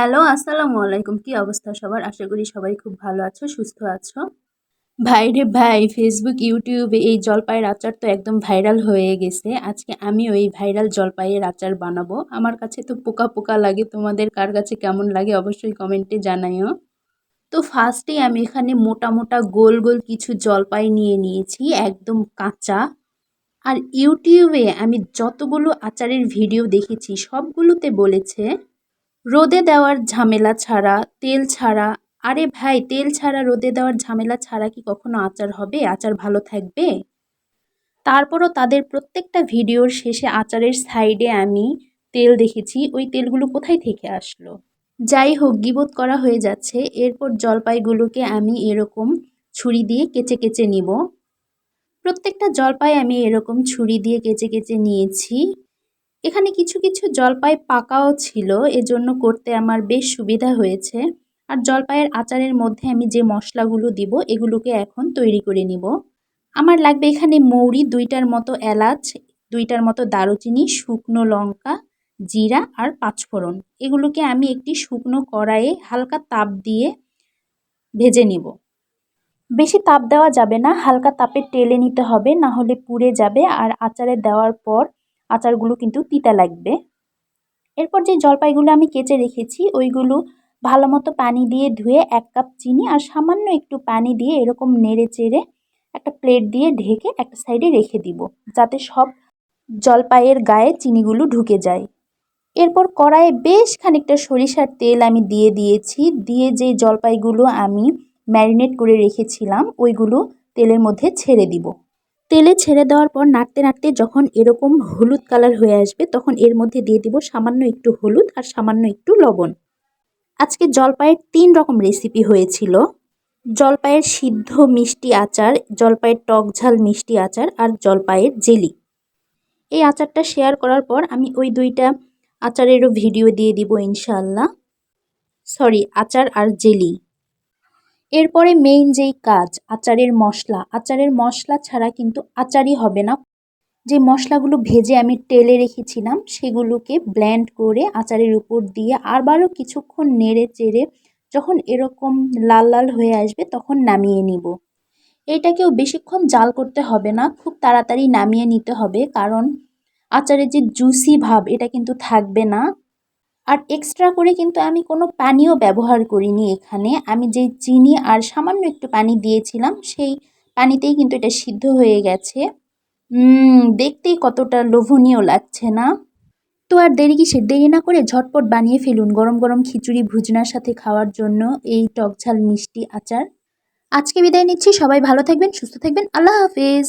Hello, আসসালামু আলাইকুম। কি অবস্থা সবার? আশা করি সবাই খুব ভালো আছো, সুস্থ আছো। ভাই রে ভাই, ফেসবুক, ইউটিউবে এই জলপাইয়ের আচার তো একদম ভাইরাল হয়ে গেছে। আজকে আমিও এই ভাইরাল জলপাইয়ের আচার বানাবো। আমার কাছে তো পোকা, পোকা লাগে। তোমাদের কার কাছে কেমন লাগে অবশ্যই কমেন্টে জানাইও। তো ফার্স্টেই আমি এখানে মোটা, মোটা গোল, গোল কিছু জলপাই নিয়ে নিয়েছি, একদম কাঁচা। আর ইউটিউবে আমি যতগুলো আচারের ভিডিও দেখেছি সবগুলোতে বলেছে রোদে দেওয়ার ঝামেলা ছাড়া, তেল ছাড়া। আরে ভাই, তেল ছাড়া রোদে দেওয়ার ঝামেলা ছাড়া কি কখনো আচার হবে? আচার ভালো থাকবে? তারপরও তাদের প্রত্যেকটা ভিডিওর শেষে আচারের সাইডে আমি তেল দেখেছি। ওই তেলগুলো কোথায় থেকে আসলো? যাই হোক, গীবত করা হয়ে যাচ্ছে। এরপর জলপাইগুলোকে আমি এরকম ছুরি দিয়ে কেচে কেচে নিব। প্রত্যেকটা জলপাই আমি এরকম ছুরি দিয়ে কেচে কেচে নিয়েছি। এখানে কিছু কিছু জলপাই পাকাও ছিল, এজন্য করতে আমার বেশ সুবিধা হয়েছে। আর জলপাইয়ের আচারের মধ্যে আমি যে মশলাগুলো দিব এগুলোকে এখন তৈরি করে নিব। আমার লাগবে এখানে মৌরি ২টার মতো, এলাচ ২টার মতো, দারুচিনি, শুকনো লঙ্কা, জিরা আর পাঁচফোড়ন। এগুলোকে আমি একটি শুকনো কড়াইয়ে হালকা তাপ দিয়ে ভেজে নিব। বেশি তাপ দেওয়া যাবে না, হালকা তাপে টেলে নিতে হবে, না হলে পুড়ে যাবে আর আচারে দেওয়ার পর আচারগুলো কিন্তু তিতা লাগবে। এরপর যে জলপাইগুলো আমি কেচে রেখেছি ওইগুলো ভালো মতো পানি দিয়ে ধুয়ে ১ কাপ চিনি আর সামান্য একটু পানি দিয়ে এরকম নেড়ে চেড়ে একটা প্লেট দিয়ে ঢেকে একটা সাইডে রেখে দিব, যাতে সব জলপাইয়ের গায়ে চিনিগুলো ঢুকে যায়। এরপর কড়াইয়ে বেশ খানিকটা সরিষার তেল আমি দিয়ে দিয়েছি, দিয়ে যে জলপাইগুলো আমি ম্যারিনেট করে রেখেছিলাম ওইগুলো তেলের মধ্যে ছেড়ে দিব। তেলে ছেড়ে দেওয়ার পর নাড়তে নাড়তে যখন এরকম হলুদ কালার হয়ে আসবে তখন এর মধ্যে দিয়ে দিব সামান্য একটু হলুদ আর সামান্য একটু লবণ। আজকে জলপাইয়ের ৩ রকম রেসিপি হয়েছিল। জলপাইয়ের সিদ্ধ মিষ্টি আচার, জলপাইয়ের টক ঝাল মিষ্টি আচার আর জলপাইয়ের জেলি। এই আচারটা শেয়ার করার পর আমি ওই ২টা আচারেরও ভিডিও দিয়ে দিব ইনশাআল্লাহ। সরি, আচার আর জেলি। এরপরে মেইন যেই কাজ, আচারের মশলা ছাড়া কিন্তু আচারই হবে না। যে মশলাগুলো ভেজে আমি তেলে রেখেছিলাম সেগুলোকে ব্লেন্ড করে আচারের উপর দিয়ে আবারও কিছুক্ষণ নেড়ে চেড়ে যখন এরকম লাল লাল হয়ে আসবে তখন নামিয়ে নিব। এটাকেও বেশিক্ষণ জাল করতে হবে না, খুব তাড়াতাড়ি নামিয়ে নিতে হবে, কারণ আচারের যে জুসি ভাব এটা কিন্তু থাকবে না। আর এক্সট্রা করে কিন্তু আমি কোনো পানিও ব্যবহার করিনি এখানে। আমি যেই চিনি আর সামান্য একটু পানি দিয়েছিলাম সেই পানিতেই কিন্তু এটা সিদ্ধ হয়ে গেছে। দেখতেই কতটা লোভনীয় লাগছে না? তো আর দেরি কিসের? দেরি না করে ঝটপট বানিয়ে ফেলুন গরম গরম খিচুড়ি ভুজনার সাথে খাওয়ার জন্য এই টকঝাল মিষ্টি আচার। আজকে বিদায় নিচ্ছি, সবাই ভালো থাকবেন, সুস্থ থাকবেন, আল্লাহ হাফেজ।